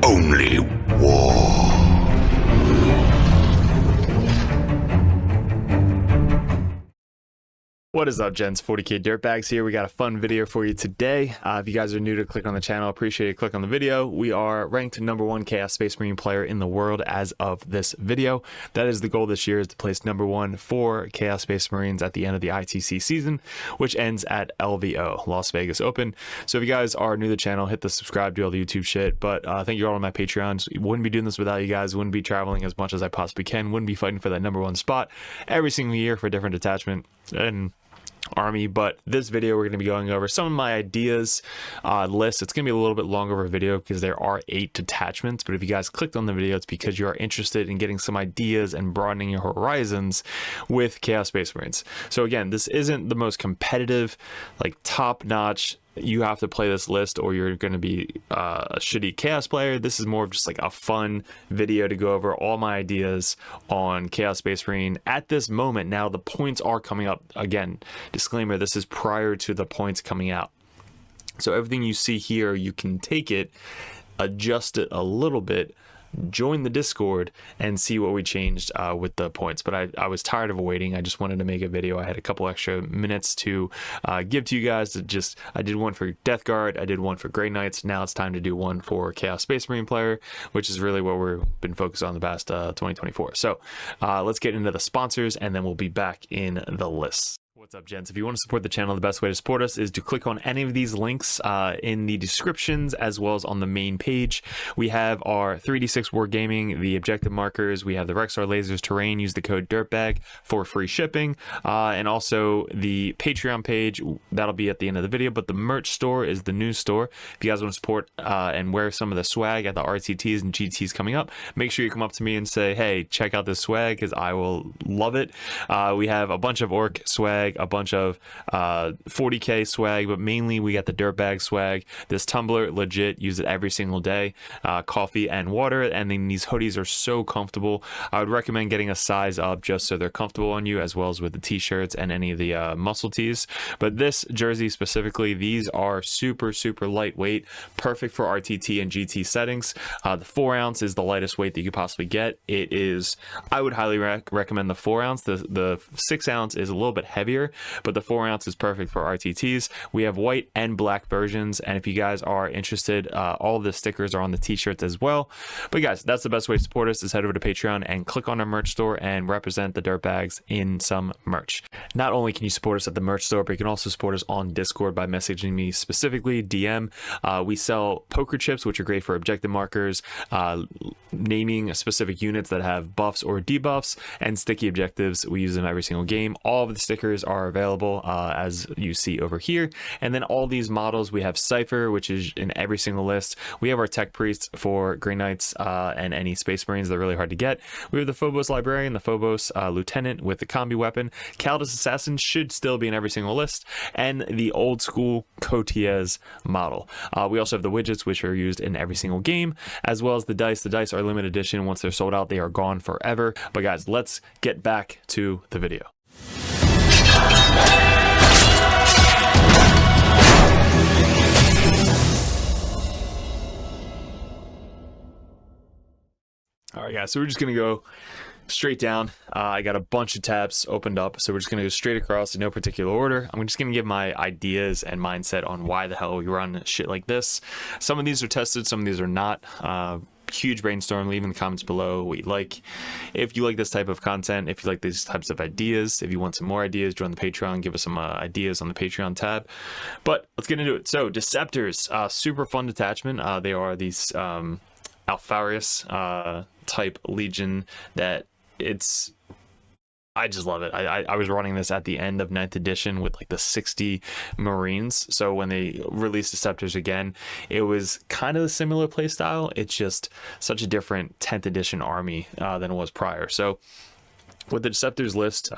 Only war. What is up, gents? 40k Dirtbags here. We got a fun video for you today. If you guys are new to click on the channel, appreciate it. Click on the video. We are ranked #1 Chaos Space Marine player in the world as of this video. That is the goal this year, is to place #1 for Chaos Space Marines at the end of the ITC season, which ends at LVO, Las Vegas Open. So if you guys are new to the channel, hit the subscribe, do all the YouTube shit. But thank you all on my Patreons. Wouldn't be doing this without you guys. Wouldn't be traveling as much as I possibly can. Wouldn't be fighting for that #1 spot every single year for a different detachment and army. But this video, we're going to be going over some of my ideas list. It's going to be a little bit longer of a video because there are 8 detachments, but if you guys clicked on the video, it's because you are interested in getting some ideas and broadening your horizons with Chaos Space Marines. So again, this isn't the most competitive, like top-notch, you have to play this list or you're going to be a shitty Chaos player. This is more of just like a fun video to go over all my ideas on Chaos Space Marine at this moment. Now the points are coming up. Again, disclaimer, this is prior to the points coming out. So everything you see here, you can take it, adjust it a little bit, join the Discord and see what we changed with the points. But I was tired of waiting. I just wanted to make a video. I had a couple extra minutes to give to you guys. I did one for Death Guard, I did one for Grey Knights. Now it's time to do one for Chaos Space Marine player, which is really what we've been focused on the past 2024. So let's get into the sponsors and then we'll be back in the list. What's up, gents? If you want to support the channel, the best way to support us is to click on any of these links in the descriptions as well as on the main page. We have our 3d6 Wargaming, the objective markers. We have the Rexar Lasers Terrain. Use the code DIRTBAG for free shipping. And also the Patreon page. That'll be at the end of the video. But the merch store is the news store. If you guys want to support and wear some of the swag at the RTTs and GTs coming up, make sure you come up to me and say, hey, check out this swag, because I will love it. We have a bunch of Orc swag, a bunch of 40k swag, but mainly we got the Dirtbag swag. This tumbler, legit, use it every single day. Coffee and water, and then these hoodies are so comfortable. I would recommend getting a size up just so they're comfortable on you, as well as with the t-shirts and any of the muscle tees. But this jersey specifically, these are super lightweight, perfect for RTT and GT settings. The 4 ounce is the lightest weight that you could possibly get. It is, I would highly recommend the 4 ounce. The 6 ounce is a little bit heavier, but the 4 ounce is perfect for RTTs. We have white and black versions, and if you guys are interested, all of the stickers are on the t-shirts as well. But guys, that's the best way to support us, is head over to Patreon and click on our merch store and represent the Dirtbags in some merch. Not only can you support us at the merch store, but you can also support us on Discord by messaging me specifically, DM. We sell poker chips, which are great for objective markers, naming specific units that have buffs or debuffs, and sticky objectives. We use them every single game. All of the stickers are available as you see over here, and then all these models, we have Cypher, which is in every single list. We have our Tech Priests for Grey Knights and any Space Marines. They're really hard to get. We have the Phobos Librarian, the Phobos Lieutenant with the combi weapon. Caldas Assassin should still be in every single list, and the old school Cotiez model. We also have the widgets, which are used in every single game, as well as the dice. The dice are limited edition. Once they're sold out, they are gone forever. But guys, let's get back to the video. All right, guys, so we're just gonna go straight down. I got a bunch of tabs opened up, so we're just gonna go straight across in no particular order. I'm just gonna give my ideas and mindset on why the hell we run shit like this. Some of these are tested, some of these are not. Huge brainstorm. Leave in the comments below what you like. If you like this type of content, if you like these types of ideas, if you want some more ideas, join the Patreon, give us some ideas on the Patreon tab. But let's get into it. So Deceptors, super fun detachment. They are these Alpharius type legion that I just love it. I was running this at the end of 9th edition with like the 60 Marines. So when they released Deceptors again, it was kind of a similar playstyle. It's just such a different 10th edition army than it was prior. So with the Deceptors list,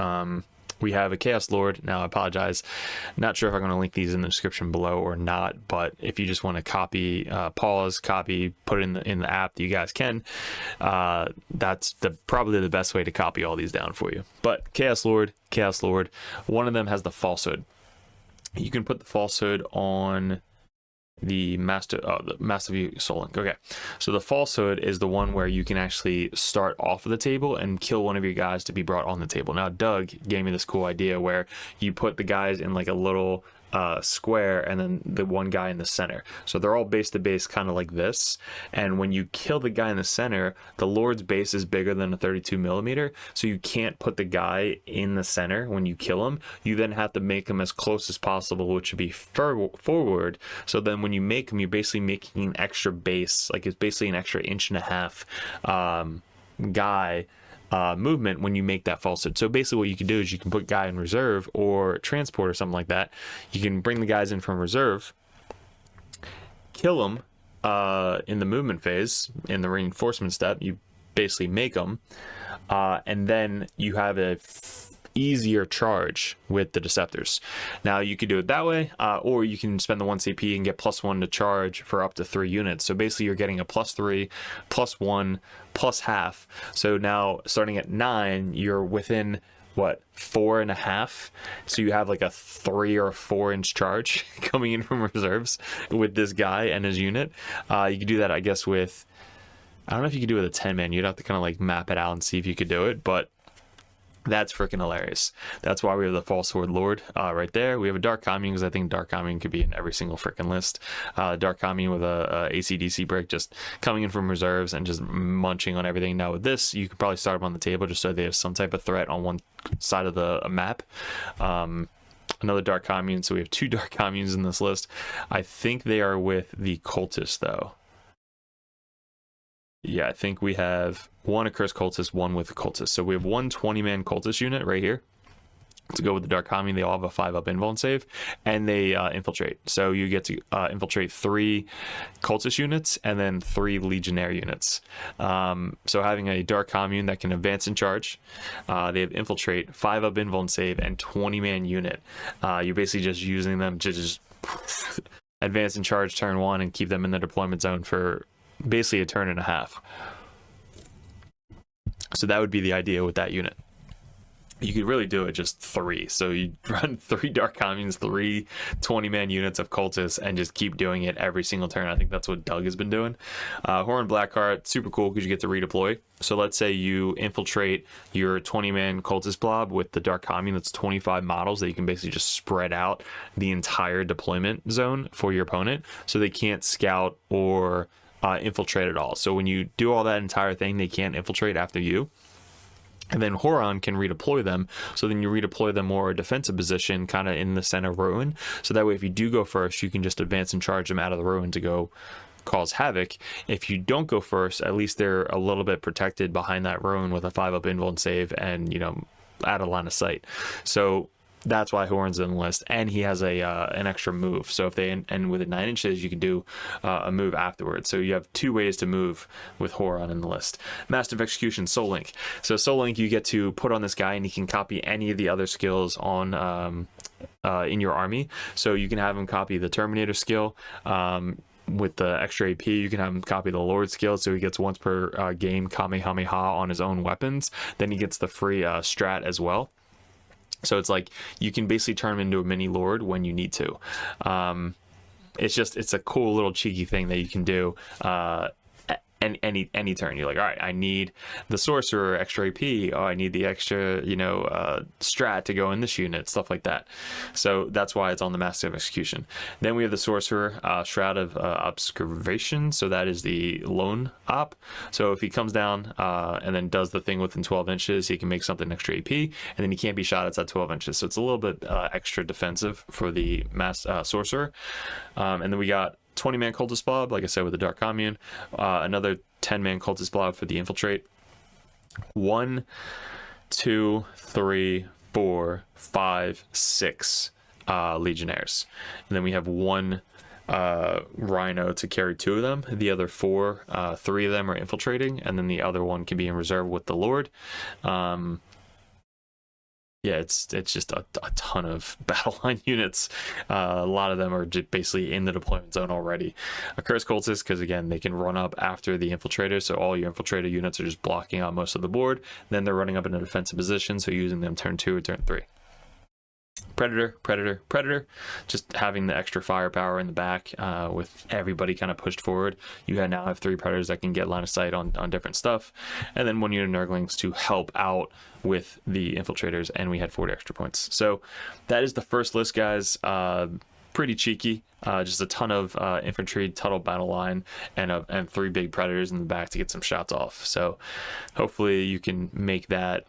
we have a Chaos Lord. Now, I apologize. Not sure if I'm going to link these in the description below or not, but if you just want to copy, pause, copy, put it in the app, you guys can. That's probably the best way to copy all these down for you. But Chaos Lord, one of them has the Falsehood. You can put the Falsehood on the Massatsu Soul Link. Okay, so the falsehood is the one where you can actually start off of the table and kill one of your guys to be brought on the table. Now Doug gave me this cool idea where you put the guys in like a little square and then the one guy in the center, so they're all base to base kind of like this, and when you kill the guy in the center, the Lord's base is bigger than a 32 millimeter, so you can't put the guy in the center when you kill him. You then have to make him as close as possible, which would be forward, so then when you make him, you're basically making an extra base, like it's basically an extra 1.5 inch guy movement when you make that falsehood. So basically what you can do is you can put guy in reserve or transport or something like that. You can bring the guys in from reserve, kill them in the movement phase, in the reinforcement step. You basically make them, and then you have a easier charge with the Deceptors. Now you could do it that way, or you can spend the 1 CP and get +1 to charge for up to 3 units. So basically you're getting a +3, +1, +half. So now starting at 9, you're within what, 4.5, so you have like a 3 or 4 inch charge coming in from reserves with this guy and his unit. You could do that, I guess, with, I don't know if you could do it with a 10-man. You'd have to kind of like map it out and see if you could do it, but that's freaking hilarious. That's why we have the False Sword Lord right there. We have a Dark Commune because I think Dark Commune could be in every single freaking list. Dark Commune with a AC/DC brick just coming in from reserves and just munching on everything. Now with this, you could probably start them on the table just so they have some type of threat on one side of the map. Another Dark Commune, so we have 2 Dark Communes in this list. I think they are with the Cultist though. Yeah, I think we have 1 Accursed Cultist, 1 with the Cultist. So we have 1 20-man Cultist unit right here to go with the Dark Commune. They all have a 5-up invuln save, and they infiltrate. So you get to infiltrate 3 Cultist units and then 3 Legionnaire units. So having a Dark Commune that can advance and charge, they have infiltrate, 5-up invuln save, and 20-man unit. You're basically just using them to just advance and charge turn 1 and keep them in the deployment zone for basically a turn and a half. So that would be the idea with that unit. You could really do it just 3. So you run 3 Dark Communes, 3 20-man units of Cultists, and just keep doing it every single turn. I think that's what Doug has been doing. Horn Blackheart, super cool because you get to redeploy. So let's say you infiltrate your 20-man Cultist blob with the Dark Commune. That's 25 models that you can basically just spread out the entire deployment zone for your opponent, so they can't scout or infiltrate at all. So when you do all that entire thing, they can't infiltrate after you. And then Horon can redeploy them, so then you redeploy them more a defensive position, kind of in the center ruin, so that way if you do go first, you can just advance and charge them out of the ruin to go cause havoc. If you don't go first, at least they're a little bit protected behind that ruin with a 5-up invuln save and, you know, out of line of sight. So that's why Horon's in the list, and he has a an extra move. So if they end within 9 inches, you can do a move afterwards. So you have 2 ways to move with Horon in the list. Master of Execution, Soul Link. So Soul Link, you get to put on this guy, and he can copy any of the other skills on in your army. So you can have him copy the Terminator skill. With the extra AP, you can have him copy the Lord skill, so he gets once per game Kamehameha on his own weapons. Then he gets the free strat as well. So it's like you can basically turn him into a mini Lord when you need to. It's a cool little cheeky thing that you can do any turn. You're like, all right, I need the Sorcerer extra AP. Oh, I need the extra, strat to go in this unit, stuff like that. So that's why it's on the Master of Execution. Then we have the Sorcerer, Shroud of Obscuration. So that is the lone op. So if he comes down and then does the thing within 12 inches, he can make something extra AP, and then he can't be shot outside 12 inches. So it's a little bit extra defensive for the Sorcerer. And then we got 20-man Cultist blob, like I said, with the Dark Commune. Another 10-man Cultist blob for the infiltrate. 1, 2, 3, 4, 5, 6 Legionnaires. And then we have 1 Rhino to carry 2 of them. The other 4, 3 of them are infiltrating, and then the other 1 can be in reserve with the Lord. Yeah, it's just a ton of battle line units. A lot of them are just basically in the deployment zone already. Accursed Cultists, because again, they can run up after the infiltrator, so all your infiltrator units are just blocking out most of the board. Then they're running up in a defensive position, so using them turn 2 or turn 3. Predator, Predator, Predator. Just having the extra firepower in the back with everybody kind of pushed forward. You now have 3 Predators that can get line of sight on different stuff. And then 1 unit of Nurglings to help out with the Infiltrators, and we had 40 extra points. So that is the first list, guys. Pretty cheeky. Just a ton of infantry, tunnel battle line, and 3 big Predators in the back to get some shots off. So hopefully you can make that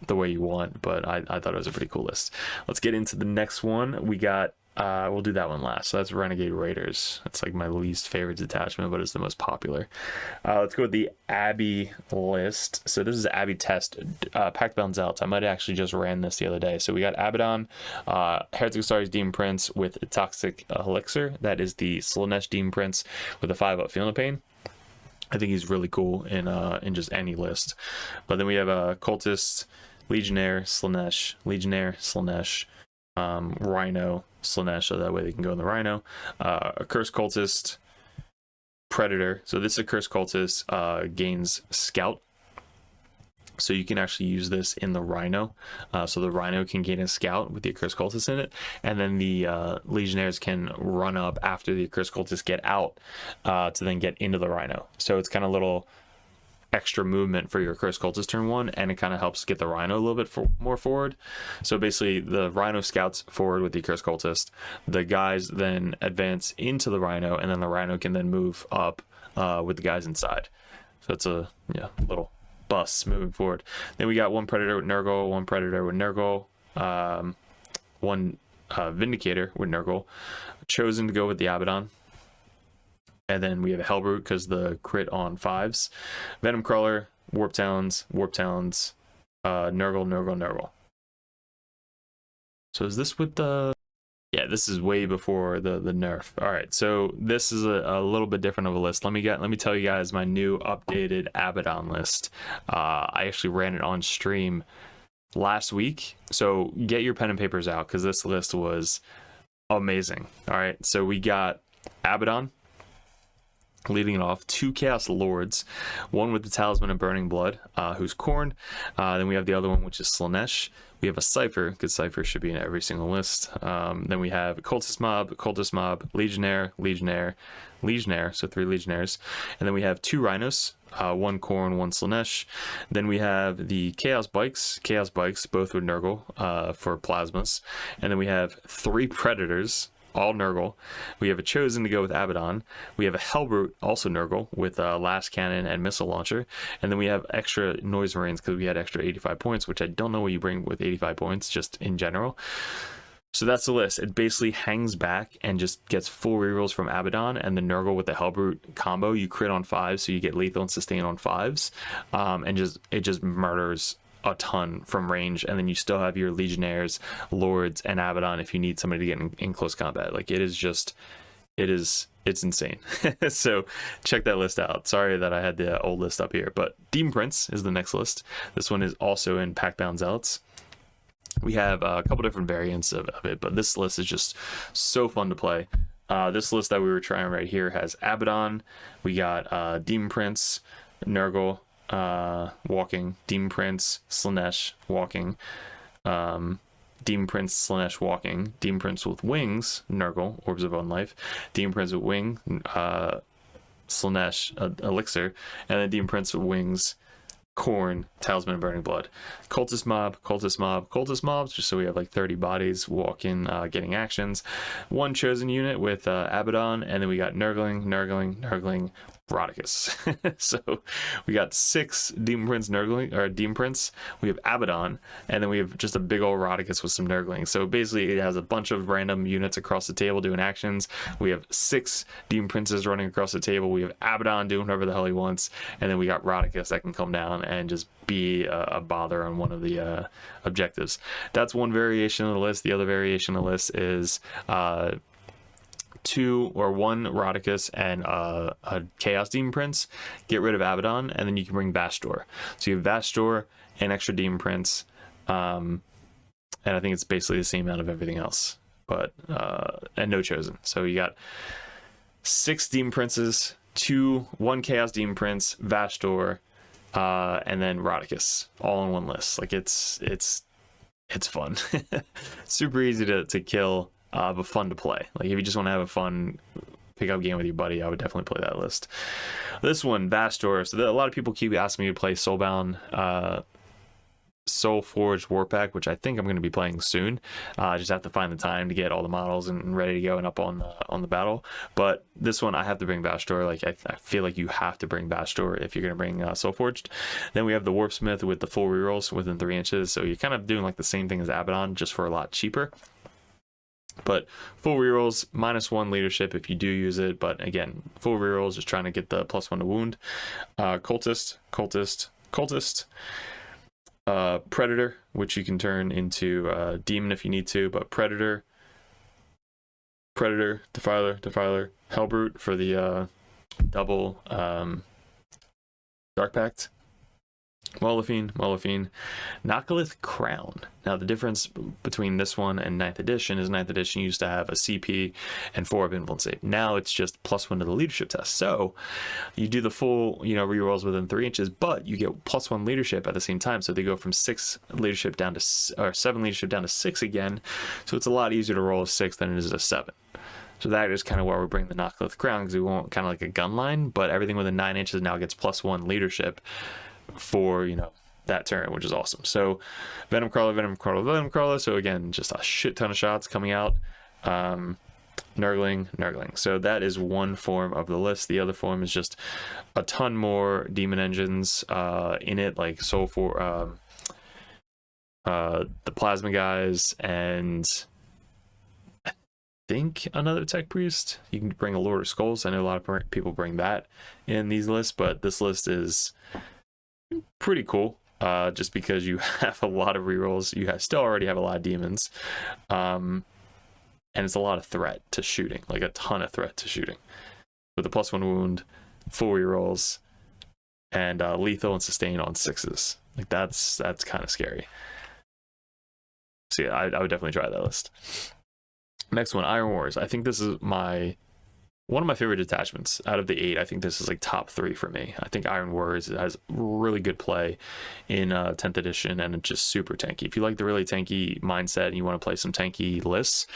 the way you want, but I thought it was a pretty cool list. Let's get into the next one. We got we'll do that one last. So that's Renegade Raiders. That's like my least favorite detachment, but it's the most popular. Let's go with the Abby list. So this is Abby test Pactbound Zealots. I might have actually just ran this the other day. So we got Abaddon, Heretic Stars Demon Prince with Toxic Elixir. That is the Slaanesh Demon Prince with a 5-up Feeling of Pain. I think he's really cool in just any list. But then we have a Cultist, Legionnaire, Slaanesh, Legionnaire, Slaanesh, Rhino, Slaanesh, so that way they can go in the Rhino. A Cursed Cultist, Predator. So this is a Cursed Cultist, gains Scout. So you can actually use this in the Rhino. So the Rhino can gain a Scout with the Accursed Cultists in it. And then the Legionnaires can run up after the Accursed Cultists get out to then get into the Rhino. So it's kind of a little extra movement for your Accursed Cultist turn 1, and it kind of helps get the Rhino a little bit more forward. So basically the Rhino scouts forward with the Accursed Cultist. The guys then advance into the Rhino, and then the Rhino can then move up with the guys inside. So it's a little bus moving forward. Then we got 1 Predator with Nurgle, 1 Predator with Nurgle, 1 Vindicator with Nurgle, chosen to go with the Abaddon. And then we have a Hellbrute because the crit on 5s, Venom Crawler, Warp Talons, Nurgle, Nurgle. So is this with the... Yeah, this is way before the nerf. All right, so this is a little bit different of a list. Let me tell you guys my new updated Abaddon list. I actually ran it on stream last week, so get your pen and papers out because this list was amazing. All right, so we got Abaddon leading it off, 2 Chaos Lords, 1 with the Talisman of Burning Blood, who's Khorne. Then we have the other one, which is Slaanesh. We have a Cypher, because Cypher should be in every single list. Then we have Cultist Mob, Legionnaire, so 3 Legionnaires. And then we have 2 Rhinos, 1 Khorne, 1 Slaanesh. Then we have the Chaos Bikes, both with Nurgle for Plasmas. And then we have 3 Predators, all Nurgle. We have a Chosen to go with Abaddon. We have a Hellbrute, also Nurgle, with Last Cannon and Missile Launcher. And then we have extra Noise Marines because we had extra 85 points, which I don't know what you bring with 85 points, just in general. So that's the list. It basically hangs back and just gets full rerolls from Abaddon, and the Nurgle with the Hellbrute combo, you crit on 5s, so you get lethal and sustain on 5s. And it just murders a ton from range, and then you still have your Legionnaires, Lords, and Abaddon if you need somebody to get in close combat. Like it's insane. So check that list out. Sorry that I had the old list up here, but Demon Prince is the next list. This one is also in Pactbound Zealots. We have a couple different variants of it, but this list is just so fun to play. This list that we were trying right here has Abaddon. We got Demon Prince, Nurgle, walking, Demon Prince, Slaanesh, walking, Demon Prince, Slaanesh, walking, Demon Prince with wings, Nurgle, Orbs of Unlife, Demon Prince with wing, Slaanesh, Elixir, and then Demon Prince with wings, Khorne, Talisman of Burning Blood. Cultist mobs, just so we have like 30 bodies walking, getting actions. 1 chosen unit with Abaddon, and then we got Nurgling, Rodicus. So we got 6 Demon Prince Demon Prince. We have Abaddon, and then we have just a big old Rodicus with some Nurgling. So basically, it has a bunch of random units across the table doing actions. We have 6 Demon Princes running across the table. We have Abaddon doing whatever the hell he wants, and then we got Rodicus that can come down and just be a bother on one of the objectives. That's one variation of the list. The other variation of the list is 2 or 1 Rodicus and a Chaos Demon Prince. Get rid of Abaddon, and then you can bring Vastor. So you have Vastor and extra Demon Prince, and I think it's basically the same amount of everything else, but and no chosen. So you got 6 Demon Princes, 1 Chaos Demon Prince, Vastor, and then Rodicus, all in one list. Like it's it's fun. Super easy to kill, but fun to play. Like if you just want to have a fun pickup game with your buddy, I would definitely play that list. This one, Vastor. So a lot of people keep asking me to play Soulbound, Soul Forged Warpack, which I think I'm going to be playing soon. I just have to find the time to get all the models and ready to go and up on the battle. But this one I have to bring Vastor. Like I feel like you have to bring Vastor if you're going to bring Soul Forged. Then we have the Warpsmith with the full rerolls within 3 inches. So you're kind of doing like the same thing as Abaddon, just for a lot cheaper. But full rerolls, -1 leadership if you do use it. But again, full rerolls, just trying to get the +1 to wound. Cultist. Predator, which you can turn into Demon if you need to, but Predator, Defiler, Hellbrute for the double Dark Pact. Molephine, Nocolith Crown. Now the difference between this one and 9th edition is 9th edition used to have a CP and 4 of influence save. Now it's just +1 to the leadership test. So you do the full, rerolls within 3 inches, but you get +1 leadership at the same time. So they go from 6 leadership down to, or 7 leadership down to 6 again. So it's a lot easier to roll a 6 than it is a 7. So that is kind of why we bring the Nocolith Crown, because we want kind of like a gun line, but everything within 9 inches now gets +1 leadership for that turn, which is awesome. So Venom Crawler. So again, just a shit ton of shots coming out. Nurgling. So that is one form of the list. The other form is just a ton more demon engines in it, like Soul for the Plasma guys, and I think another Tech Priest. You can bring a Lord of Skulls. I know a lot of people bring that in these lists, but this list is pretty cool, just because you have a lot of rerolls. You still already have a lot of demons, and it's a lot of threat to shooting, like a ton of threat to shooting, with a +1 wound, full rerolls, and lethal and sustain on 6s. Like that's kind of scary. So yeah, I would definitely try that list. Next one, Iron Wars. I think this is one of my favorite detachments out of the 8. I think this is like top 3 for me. I think Iron Warriors has really good play in 10th edition, and it's just super tanky. If you like the really tanky mindset and you want to play some tanky lists,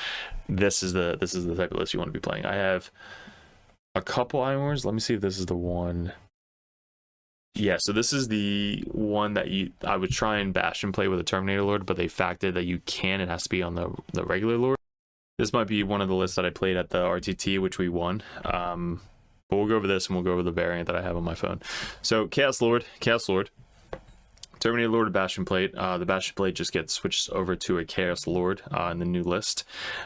this is the type of list you want to be playing. I have a couple Iron Wars. Let me see if this is the one. Yeah, so this is the one that I would try and bash and play with a Terminator Lord, but they factored that you can. It has to be on the regular Lord. This might be one of the lists that I played at the RTT, which we won. But we'll go over this, and we'll go over the variant that I have on my phone. So Chaos Lord, Terminator Lord, Bastion Plate. The Bastion Plate just gets switched over to a Chaos Lord in the new list.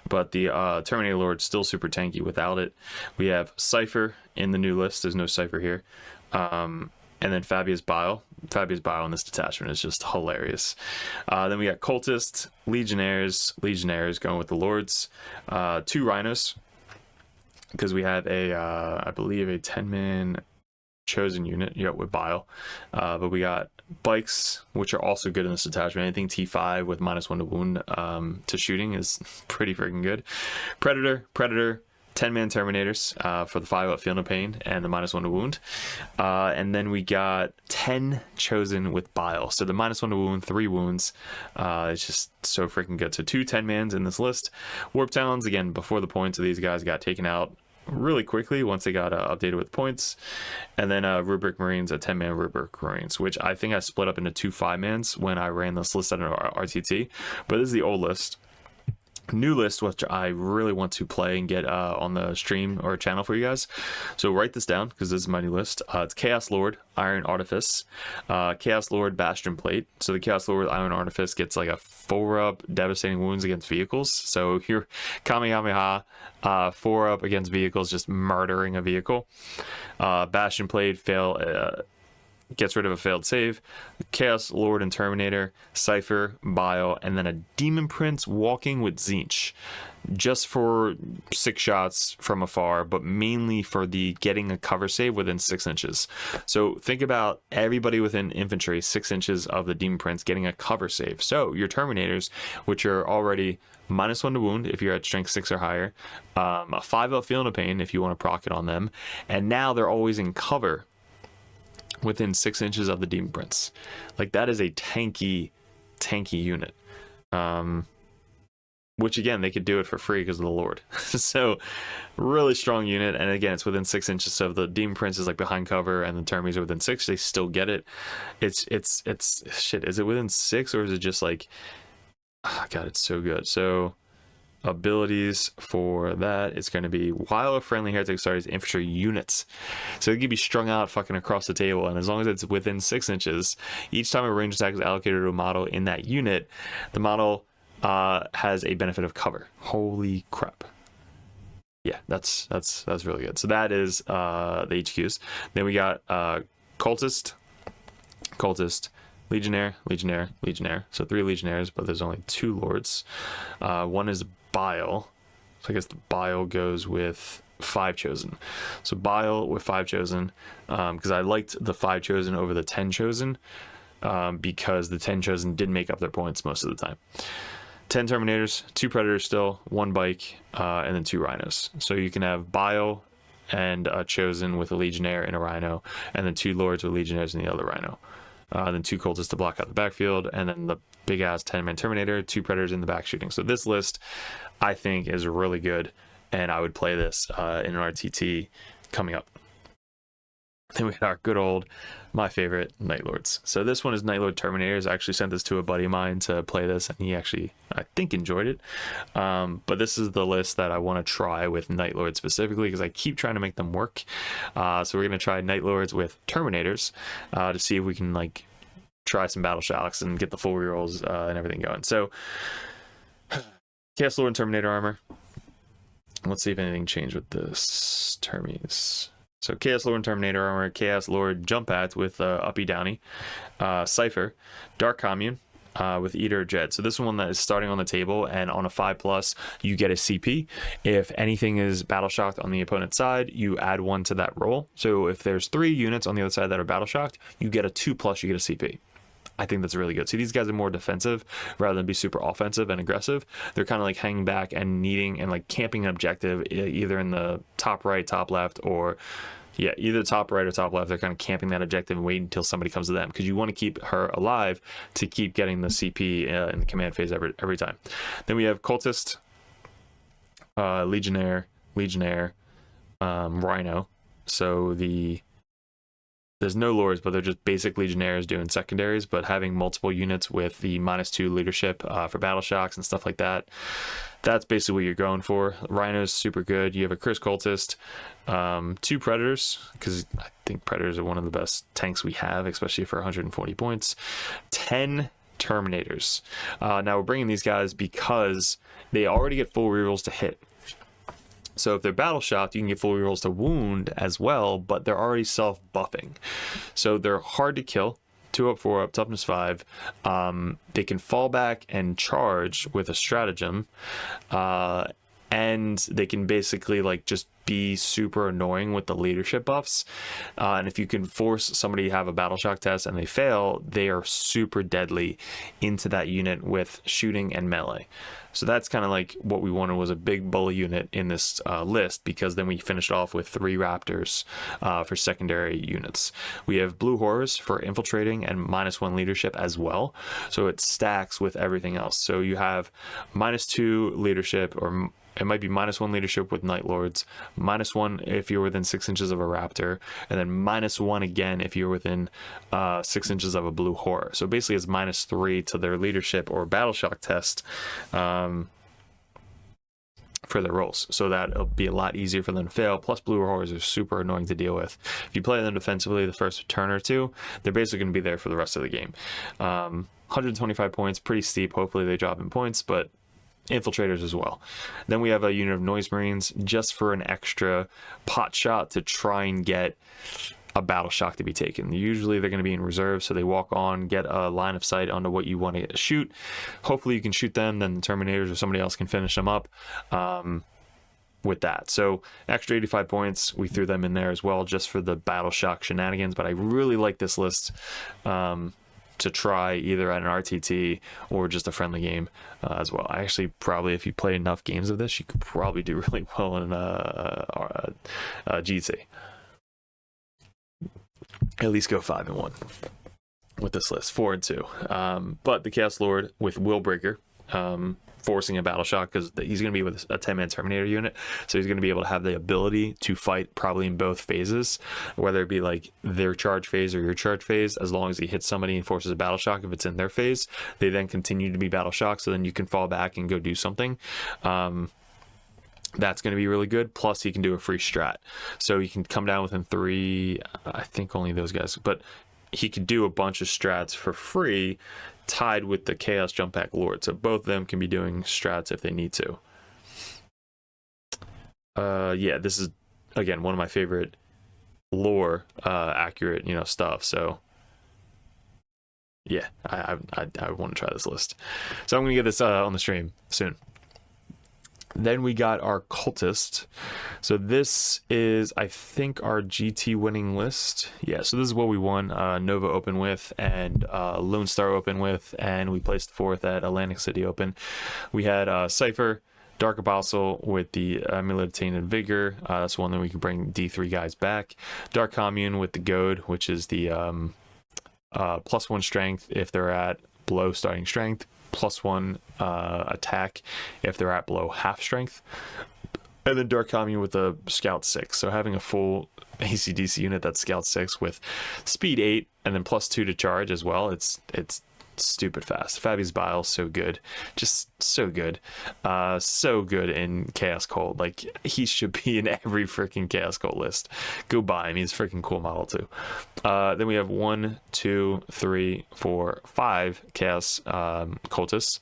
But the Terminator Lord still super tanky without it. We have Cypher in the new list. There's no Cypher here. And then Fabius Bile. Fabius Bile in this detachment is just hilarious. Then we got Cultist, Legionnaires going with the Lords, 2 Rhinos, because we have I believe a 10-man chosen unit, with Bile. But we got Bikes, which are also good in this detachment. Anything T5 with -1 to wound to shooting is pretty freaking good. Predator, 10-man Terminators for the 5-up Feel No Pain and the -1 to wound. And then we got 10 chosen with Bile. So the -1 to wound, 3 wounds. It's just so freaking good. So 2 10-mans in this list. Warp Talons, again, before the points of these guys got taken out really quickly once they got updated with points. And then Rubric Marines, a 10-man Rubric Marines, which I think I split up into 2 5-mans when I ran this list at an RTT. But this is the old list. New list, which I really want to play and get on the stream or channel for you guys. So write this down, because this is my new list. It's Chaos Lord, Iron Artifice, Chaos Lord, Bastion Plate. So the Chaos Lord Iron Artifice gets like a 4-up devastating wounds against vehicles. So you're Kamehameha, 4-up against vehicles, just murdering a vehicle. Bastion Plate gets rid of a failed save. Chaos Lord and Terminator, Cypher, Bile, and then a Daemon Prince walking with Tzeentch, just for 6 shots from afar, but mainly for the getting a cover save within 6 inches. So think about everybody within infantry 6 inches of the Daemon Prince getting a cover save. So your Terminators, which are already -1 to wound if you're at strength 6 or higher, a 5-up Feel No Pain if you want to proc it on them, and now they're always in cover within 6 inches of the Daemon Prince. Like, that is a tanky unit. Which again, they could do it for free because of the Lord. So really strong unit. And again, it's within 6 inches. So if the Daemon Prince is like behind cover and the Termies are within 6, they still get it. It's shit. Is it within 6 or is it just like, oh God, it's so good. So abilities for that, it's going to be while a friendly heretic starts infantry units. So it can be strung out fucking across the table. And as long as it's within 6 inches, each time a ranged attack is allocated to a model in that unit, the model has a benefit of cover. Holy crap. Yeah, that's really good. So that is the HQs. Then we got Cultist, Legionnaire. So 3 Legionnaires, but there's only 2 Lords. One is Bile. So I guess the Bile goes with 5 Chosen. So Bile with 5 Chosen, because I liked the 5 Chosen over the 10 Chosen, because the 10 Chosen did make up their points most of the time. 10 Terminators, 2 Predators still, 1 Bike, and then 2 Rhinos. So you can have Bile and a Chosen with a Legionnaire and a Rhino, and then 2 Lords with Legionnaires and the other Rhino. Then 2 Cultists to block out the backfield, and then the big-ass 10-man Terminator, 2 Predators in the back shooting. So this list, I think, is really good, and I would play this in an RTT coming up. Then we got our good old, my favorite, Night Lords. So this one is Night Lord Terminators. I actually sent this to a buddy of mine to play this, and he actually, I think, enjoyed it. But this is the list that I want to try with Night Lords specifically, because I keep trying to make them work. So we're going to try Night Lords with Terminators to see if we can, like, try some Battle Shocks and get the full rerolls and everything going. So, Chaos Lord and Terminator armor. Let's see if anything changed with this Termies. So Chaos Lord and Terminator armor, Chaos Lord jump pads with Uppy Downy, Cypher, Dark Commune with Eater Jet. So this is one that is starting on the table, and on a 5+, you get a CP. If anything is battle shocked on the opponent's side, you add 1 to that roll. So if there's 3 units on the other side that are battle shocked, you get a 2+, you get a CP. I think that's really good. See, these guys are more defensive rather than be super offensive and aggressive. They're kind of like hanging back and needing and like camping an objective either in the top right, top left, or yeah, either top right or top left. They're kind of camping that objective and waiting until somebody comes to them, because you want to keep her alive to keep getting the CP in the command phase every time. Then we have Cultist, Legionnaire, Rhino. So there's no Lords, but they're just basic Legionnaires doing secondaries, but having multiple units with the -2 leadership for battle shocks and stuff like that. That's basically what you're going for. Rhino's super good. You have a Kris Cultist, 2 Predators, because I think Predators are one of the best tanks we have, especially for 140 points. 10 Terminators. Now we're bringing these guys because they already get full rerolls to hit. So if they're battle shocked, you can get full rerolls to wound as well, but they're already self-buffing. So they're hard to kill. 2 up, 4 up, toughness 5. They can fall back and charge with a stratagem. And they can basically like just be super annoying with the leadership buffs. And if you can force somebody to have a battle shock test and they fail, they are super deadly into that unit with shooting and melee. So that's kind of like what we wanted, was a big bully unit in this list, because then we finished off with 3 Raptors for secondary units. We have Blue Horrors for infiltrating and -1 leadership as well. So it stacks with everything else. So you have -2 leadership, or it might be -1 leadership with Night Lords, -1 if you're within 6 inches of a Raptor, and then -1 again if you're within 6 inches of a Blue Horror. So basically it's -3 to their leadership or battle shock test for their rolls. So that'll be a lot easier for them to fail. Plus Blue Horrors are super annoying to deal with. If you play them defensively the first turn or 2, they're basically going to be there for the rest of the game. 125 points, pretty steep. Hopefully they drop in points, but infiltrators as well. Then we have a unit of Noise Marines just for an extra pot shot to try and get a battle shock to be taken. Usually they're going to be in reserve, so they walk on, get a line of sight onto what you want to shoot. Hopefully you can shoot them, then the Terminators or somebody else can finish them up with that. So extra 85 points, we threw them in there as well just for the battle shock shenanigans. But I really like this list to try either at an RTT or just a friendly game as well. I actually probably, if you play enough games of this, you could probably do really well in a GT. At least go 5-1 with this list, 4-2. But the Chaos Lord with Willbreaker, forcing a battle shock, because he's going to be with a 10-man Terminator unit, so he's going to be able to have the ability to fight probably in both phases, whether it be like their charge phase or your charge phase. As long as he hits somebody and forces a battle shock, if it's in their phase, they then continue to be battle shocked, so then you can fall back and go do something. That's going to be really good. Plus he can do a free strat, so he can come down within 3, I think only those guys, but he could do a bunch of strats for free tied with the Chaos Jump Back Lord, so both of them can be doing strats if they need to. Yeah, this is again one of my favorite lore accurate stuff, so yeah, I want to try this list, so I'm gonna get this on the stream soon. Then we got our Cultist. So this is, I think, our GT winning list. Yeah, so this is what we won Nova Open with, and Lone Star Open with, and we placed 4th at Atlantic City Open. We had Cypher, Dark Apostle with the Amulet of Tainted Vigor. That's one that we can bring D3 guys back. Dark Commune with the Goad, which is the +1 strength if they're at below starting strength, +1 attack if they're at below half strength, and then Dark Commune with the Scout 6. So having a full ACDC unit that's Scout 6 with speed 8 and then +2 to charge as well, it's stupid fast. Fabi's Bile, so good, just so good, so good in Chaos Cult. Like, he should be in every freaking Chaos Cult list. Go buy him, he's a freaking cool model too. Then we have 1, 2, 3, 4, 5 Chaos Cultists.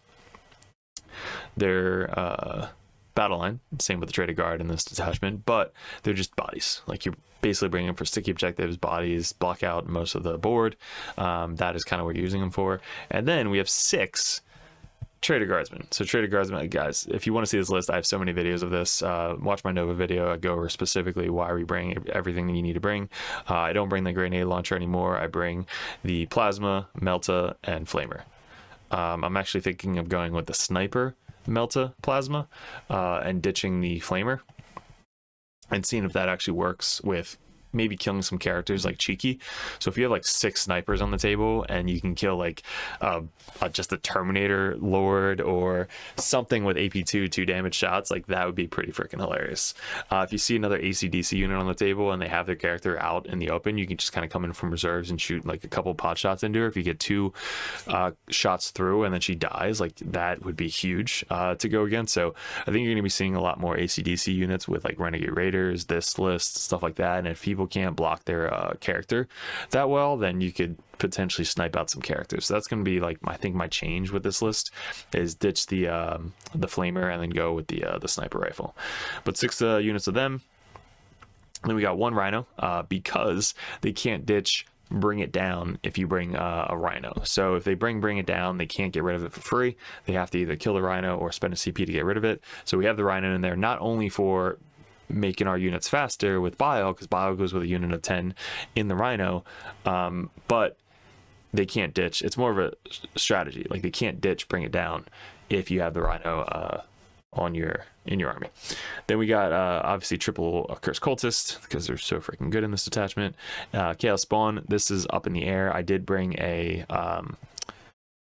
They're battle line, same with the Traded Guard in this detachment, but they're just bodies. Like, you're basically bringing them for sticky objectives, bodies, block out most of the board. That is kind of what you're using them for. And then we have 6 Traded Guardsmen. So Traded Guardsmen, guys, if you want to see this list, I have so many videos of this. Watch my Nova video. I go over specifically why we bring everything that you need to bring. I don't bring the grenade launcher anymore. I bring the Plasma, Melta, and Flamer. I'm actually thinking of going with the Sniper, Melta, Plasma, and ditching the Flamer, and seeing if that actually works with maybe killing some characters like Cheeky. So if you have like 6 snipers on the table and you can kill like just a Terminator Lord or something with AP2 2 damage shots, like that would be pretty freaking hilarious. If you see another ACDC unit on the table and they have their character out in the open, you can just kind of come in from reserves and shoot like a couple pot shots into her. If you get 2 shots through and then she dies, like that would be huge to go against. So I think you're going to be seeing a lot more ACDC units with like Renegade Raiders, this list, stuff like that. And if people can't block their character that well, then you could potentially snipe out some characters. So that's going to be like, I think my change with this list is ditch the Flamer and then go with the sniper rifle. But 6 units of them. And then we got 1 Rhino because they can't ditch Bring It Down if you bring a Rhino. So if they bring It Down, they can't get rid of it for free. They have to either kill the Rhino or spend a CP to get rid of it. So we have the Rhino in there not only for making our units faster with Bile, because Bile goes with a unit of 10 in the Rhino, but they can't ditch. It's more of a strategy. Like, they can't ditch Bring It Down if you have the Rhino in your army. Then we got obviously triple Cursed Cultist because they're so freaking good in this detachment. Chaos Spawn, this is up in the air. I did bring a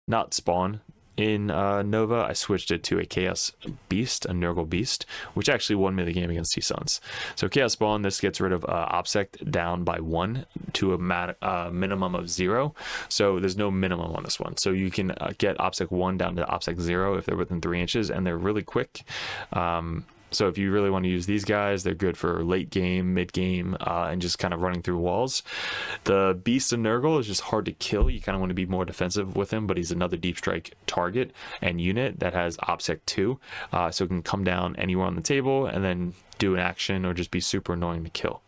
not Spawn in Nova. I switched it to a Chaos Beast, a Nurgle Beast, which actually won me the game against T-Suns. So Chaos Spawn, this gets rid of Obsect down by 1 to a minimum of 0. So there's no minimum on this one. So you can get Obsect 1 down to Obsect 0 if they're within 3 inches, and they're really quick. So if you really want to use these guys, they're good for late game, mid game, and just kind of running through walls. The Beast of Nurgle is just hard to kill. You kind of want to be more defensive with him, but he's another deep strike target and unit that has OPSEC 2. So it can come down anywhere on the table and then do an action or just be super annoying to kill.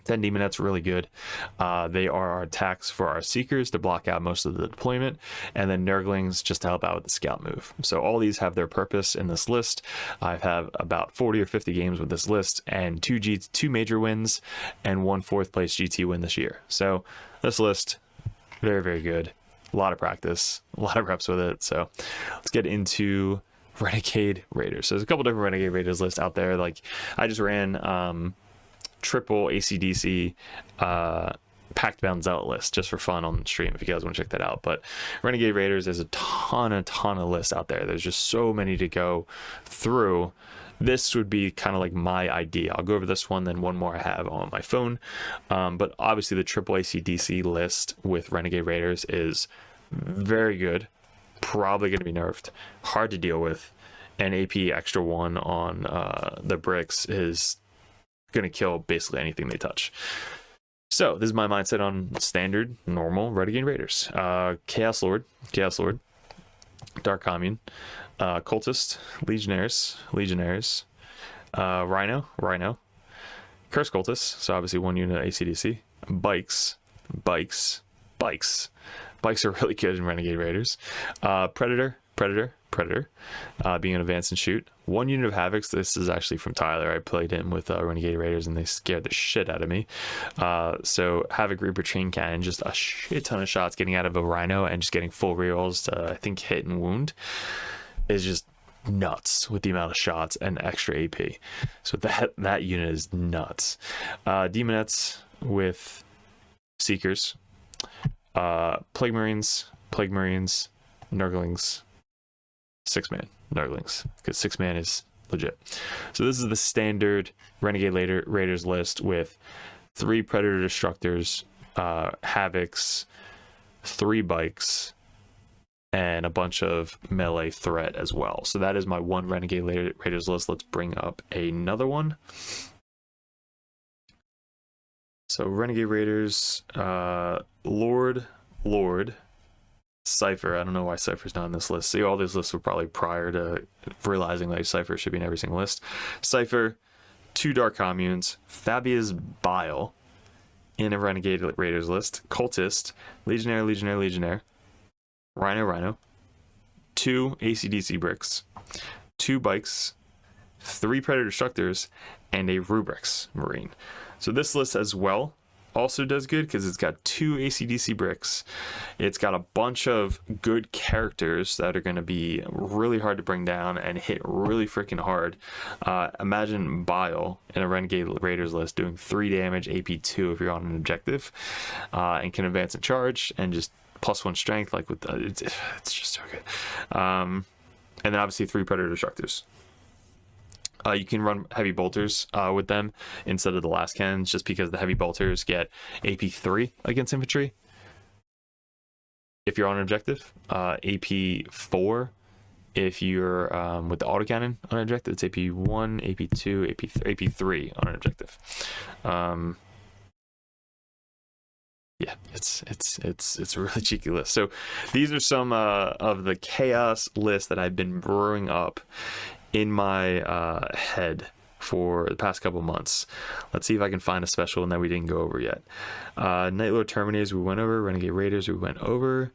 10 Demonettes, really good. They are our attacks for our Seekers to block out most of the deployment, and then Nurglings just to help out with the scout move. So all these have their purpose in this list. I have about 40 or 50 games with this list, and 2 major wins and 1 4th place GT win this year. So this list, very, very good. A lot of practice, a lot of reps with it. So let's get into Renegade Raiders. So there's a couple different Renegade Raiders lists out there. Like, I just ran triple ACDC Pactbound Zealot list just for fun on the stream if you guys want to check that out. But Renegade Raiders, there's a ton of lists out there. There's just so many to go through. This would be kind of like my idea. I'll go over this one, then one more I have on my phone. But obviously the triple ACDC list with Renegade Raiders is very good. Probably going to be nerfed. Hard to deal with. And AP extra 1 on the bricks is going to kill basically anything they touch. So this is my mindset on standard, normal Renegade Raiders. Chaos Lord, Dark Commune, Cultist, Legionnaires, Rhino, Curse Cultist, so obviously 1 unit ACDC, Bikes are really good in Renegade Raiders, Predator, being an advance and shoot, 1 unit of Havocs. This is actually from Tyler. I played him with Renegade Raiders and they scared the shit out of me. So Havoc Reaper Chain Cannon, just a shit ton of shots getting out of a Rhino and just getting full rerolls to I think hit and wound is just nuts with the amount of shots and extra AP. So that unit is nuts. Demonettes with Seekers, Plague Marines, Nurglings, 6-man Nurglings, because 6-man is legit. So this is the standard Renegade Raiders list with 3 Predator Destructors, Havocs, 3 Bikes, and a bunch of melee threat as well. So that is my 1 Renegade Raiders list. Let's bring up another one. So Renegade Raiders, Lord, Cypher. I don't know why Cypher's not on this list. See, all these lists were probably prior to realizing that Cypher should be in every single list. Cypher, 2 Dark Communes, Fabia's Bile in a Renegade Raiders list, Cultist, Legionnaire, Rhino, 2 ACDC bricks, 2 Bikes, 3 Predator Destructors, and a Rubrix Marine. So this list as well also does good because it's got 2 ACDC bricks. It's got a bunch of good characters that are going to be really hard to bring down and hit really freaking hard. Imagine Bile in a Renegade Raiders list doing 3 damage, AP 2 if you're on an objective, and can advance and charge and just +1 strength. Like with it's just so good. And then obviously 3 Predator Destructors. You can run heavy bolters with them instead of the last cannons, just because the heavy bolters get AP 3 against infantry if you're on an objective, AP 4 if you're with the autocannon on an objective. It's AP 1, AP 2, AP 3 on an objective. Yeah, it's a really cheeky list. So these are some of the chaos lists that I've been brewing up in my head for the past couple months. Let's see if I can find a special one that we didn't go over yet. Nightlord Terminators we went over, Renegade Raiders we went over,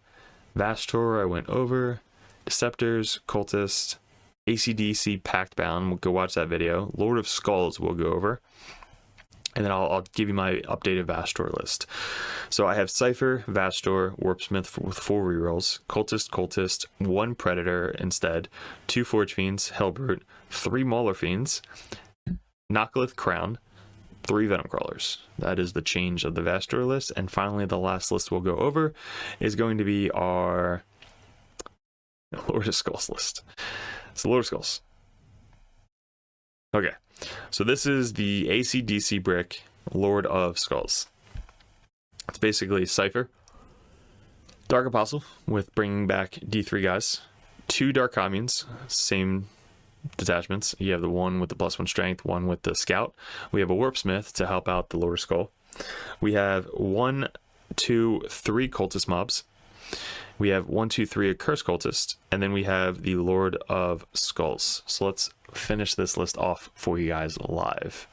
Vastor I went over, Deceptors, Cultist, ACDC Pactbound, we'll go watch that video. Lord of Skulls we'll go over. And then I'll give you my updated Vastor list. So I have Cypher, Vastor, Warpsmith with 4 rerolls, Cultist, 1 Predator instead, 2 Forge Fiends, Hellbrute, 3 Mauler Fiends, Knocklith Crown, 3 Venom Crawlers. That is the change of the Vastor list. And finally, the last list we'll go over is going to be our Lord of Skulls list. So Lord of Skulls. Okay. So this is the ACDC brick Lord of Skulls. It's basically Cypher, Dark Apostle with bringing back D3 guys, 2 Dark Communes, same detachments. You have the 1 with the +1 strength, 1 with the scout. We have a Warpsmith to help out the Lord of Skull. We have 1, 2, 3 cultist mobs. We have 1, 2, 3 a Curse Cultist, and then we have the Lord of Skulls. So let's finish this list off for you guys live.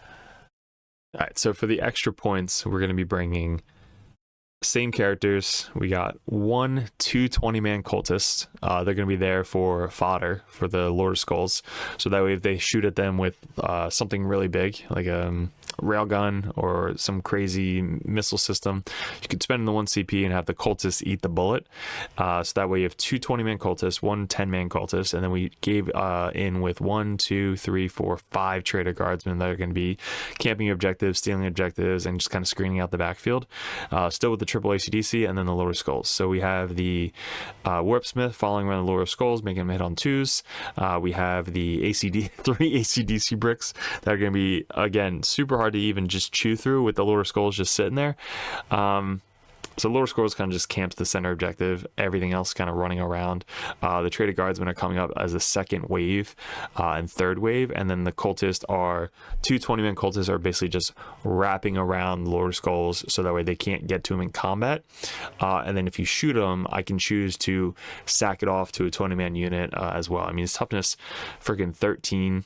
All right, so for the extra points, we're going to be bringing same characters. We got 2 20-man cultists. They're going to be there for fodder for the Lord of Skulls. So that way, if they shoot at them with something really big, like a railgun or some crazy missile system, you could spend the 1 CP and have the cultists eat the bullet. So that way, you have 2 20-man cultists, 1 10-man cultist, and then we gave in with 1, 2, 3, 4, 5 trader guardsmen that are going to be camping objectives, stealing objectives, and just kind of screening out the backfield. Still with the triple ACDC and then the Lord of Skulls. So we have the Warp Smith following around the Lord of Skulls, making them hit on 2s. We have the 3 ACDC bricks that are going to be, again, super hard to even just chew through with the Lord of Skulls just sitting there. So Lord of Skulls kind of just camps the center objective, everything else kind of running around. The traded guardsmen are coming up as a second wave and third wave, and then the cultists are 2 20-man cultists are basically just wrapping around the Lord of Skulls so that way they can't get to him in combat. And then if you shoot them, I can choose to sack it off to a 20-man unit as well. I mean, his toughness freaking 13.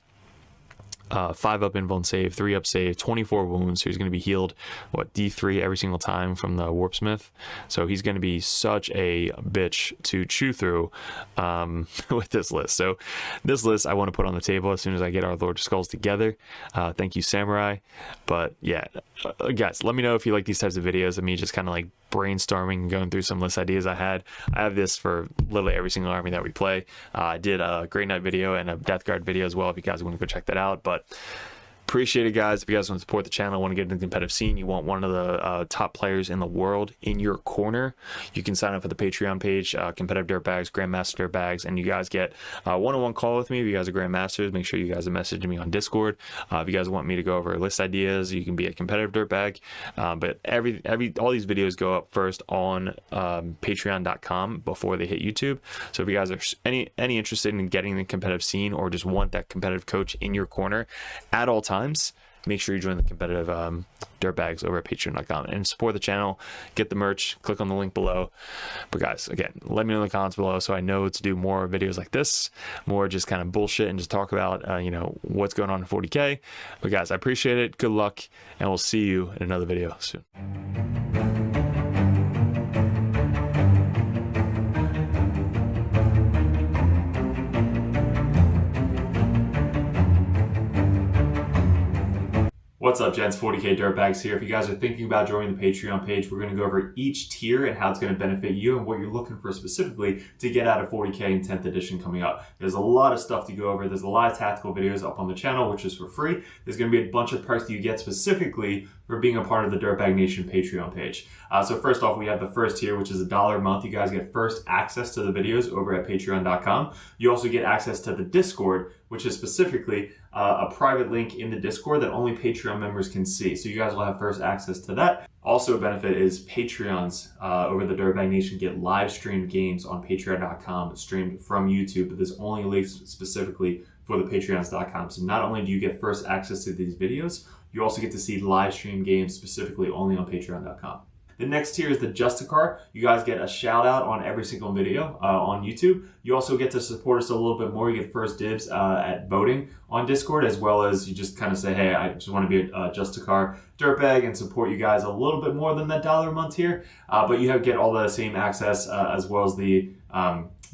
5 up invuln save, 3 up save, 24 wounds. So he's going to be healed, D3 every single time from the Warpsmith. So he's going to be such a bitch to chew through with this list. So this list I want to put on the table as soon as I get our Lord of Skulls together. Thank you, Samurai. But yeah, guys, let me know if you like these types of videos of me just kind of like brainstorming and going through some list ideas I have this for literally every single army that we play. I did a Grey Knight video and a Death Guard video as well if you guys want to go check that out. But appreciate it, guys. If you guys want to support the channel, want to get into the competitive scene, you want one of the top players in the world in your corner, you can sign up for the Patreon page, Competitive Dirtbags, Grandmaster Dirtbags, and you guys get a one-on-one call with me. If you guys are Grandmasters, make sure you guys are messaging me on Discord. If you guys want me to go over list ideas, you can be a Competitive Dirtbag. But all these videos go up first on patreon.com before they hit YouTube. So if you guys are any interested in getting the competitive scene or just want that competitive coach in your corner at all times, make sure you join the Competitive Dirtbags over at patreon.com and support the channel. Get the merch, click on the link below. But guys, again, let me know in the comments below so I know to do more videos like this, more just kind of bullshit and just talk about what's going on in 40k. But guys, I appreciate it. Good luck, and we'll see you in another video soon. What's up, gents? 40k Dirtbags here. If you guys are thinking about joining the Patreon page, we're going to go over each tier and how it's going to benefit you and what you're looking for specifically to get out of 40k in 10th edition coming up. There's a lot of stuff to go over. There's a lot of tactical videos up on the channel, which is for free. There's going to be a bunch of perks that you get specifically for being a part of the Dirtbag Nation Patreon page. So first off, we have the first tier, which is $1 a month. You guys get first access to the videos over at patreon.com. You also get access to the Discord, which is specifically a private link in the Discord that only Patreon members can see. So you guys will have first access to that. Also a benefit is Patreons over the Dirtbag Nation get live streamed games on patreon.com streamed from YouTube, but there's only links specifically for the patreons.com. So not only do you get first access to these videos, you also get to see live stream games specifically only on patreon.com. The next tier is the Justicar. You guys get a shout out on every single video on YouTube. You also get to support us a little bit more. You get first dibs at voting on Discord, as well as you just kind of say, hey, I just want to be a Justicar Dirtbag and support you guys a little bit more than that $1 a month tier. But you get all the same access as well as the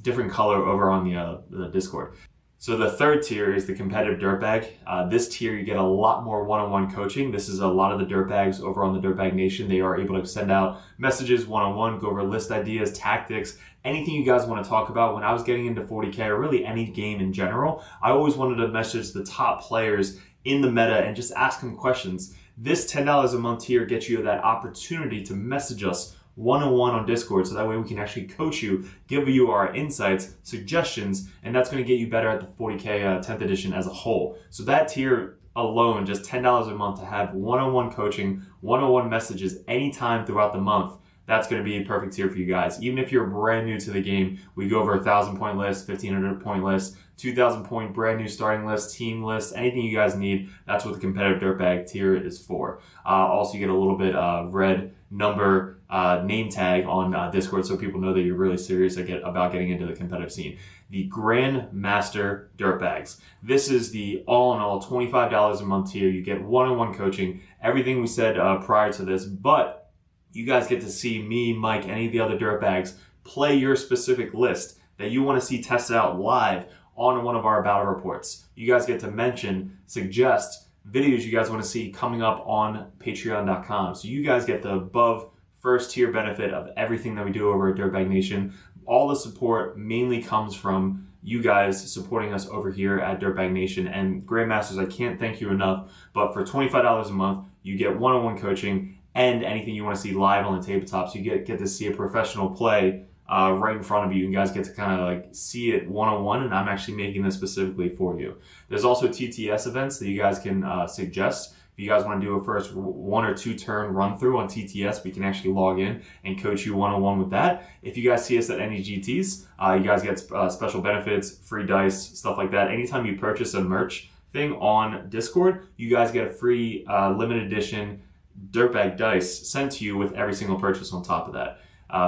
different color over on the Discord. So the third tier is the Competitive Dirtbag. This tier, you get a lot more one-on-one coaching. This is a lot of the Dirtbags over on the Dirtbag Nation. They are able to send out messages one-on-one, go over list ideas, tactics, anything you guys want to talk about. When I was getting into 40k, or really any game in general, I always wanted to message the top players in the meta and just ask them questions. This $10 a month tier gets you that opportunity to message us one-on-one on Discord, so that way we can actually coach you, give you our insights, suggestions, and that's going to get you better at the 40k 10th edition as a whole. So that tier alone, just $10 a month to have one-on-one coaching, one-on-one messages anytime throughout the month, that's going to be a perfect tier for you guys. Even if you're brand new to the game, we go over 1,000 point list, 1,500 point list, 2,000 point brand new starting list, team list, anything you guys need. That's what the Competitive Dirtbag tier is for. Also, you get a little bit red number name tag on Discord, so people know that you're really serious about getting into the competitive scene. The Grandmaster Dirtbags. This is the all-in-all $25 a month tier. You get one-on-one coaching, everything we said prior to this, but you guys get to see me, Mike, any of the other Dirtbags play your specific list that you want to see tested out live on one of our battle reports. You guys get to mention, suggest videos you guys want to see coming up on patreon.com. So you guys get the above first tier benefit of everything that we do over at Dirtbag Nation. All the support mainly comes from you guys supporting us over here at Dirtbag Nation. And Grandmasters, I can't thank you enough, but for $25 a month, you get one-on-one coaching and anything you want to see live on the tabletops. You get to see a professional play right in front of you. You guys get to kind of like see it one-on-one, and I'm actually making this specifically for you. There's also TTS events that you guys can suggest. If you guys want to do a first 1 or 2 turn run through on TTS, we can actually log in and coach you one-on-one with that. If you guys see us at any GTs, you guys get special benefits, free dice, stuff like that. Anytime you purchase a merch thing on Discord, you guys get a free limited edition Dirtbag dice sent to you with every single purchase on top of that.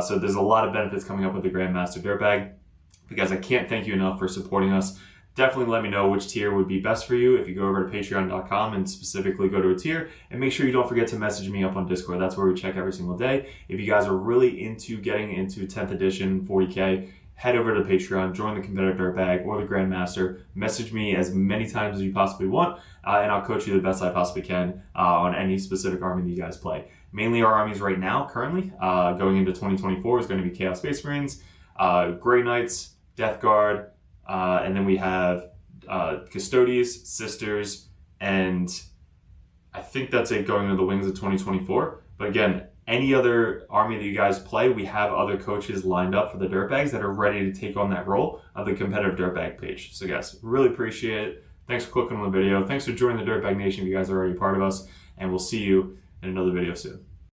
So there's a lot of benefits coming up with the Grandmaster Dirtbag. Because I can't thank you enough for supporting us. Definitely let me know which tier would be best for you if you go over to patreon.com and specifically go to a tier. And make sure you don't forget to message me up on Discord. That's where we check every single day. If you guys are really into getting into 10th edition 40k, head over to Patreon, join the Competitive Dirtbag or the Grandmaster. Message me as many times as you possibly want, and I'll coach you the best I possibly can on any specific army that you guys play. Mainly our armies right now, currently, going into 2024, is going to be Chaos Space Marines, Grey Knights, Death Guard, and then we have Custodes, Sisters, and I think that's it going into the Wings of 2024. But again, any other army that you guys play, we have other coaches lined up for the Dirtbags that are ready to take on that role of the Competitive Dirtbag page. So guys, really appreciate it. Thanks for clicking on the video. Thanks for joining the Dirtbag Nation if you guys are already part of us. And we'll see you in another video soon.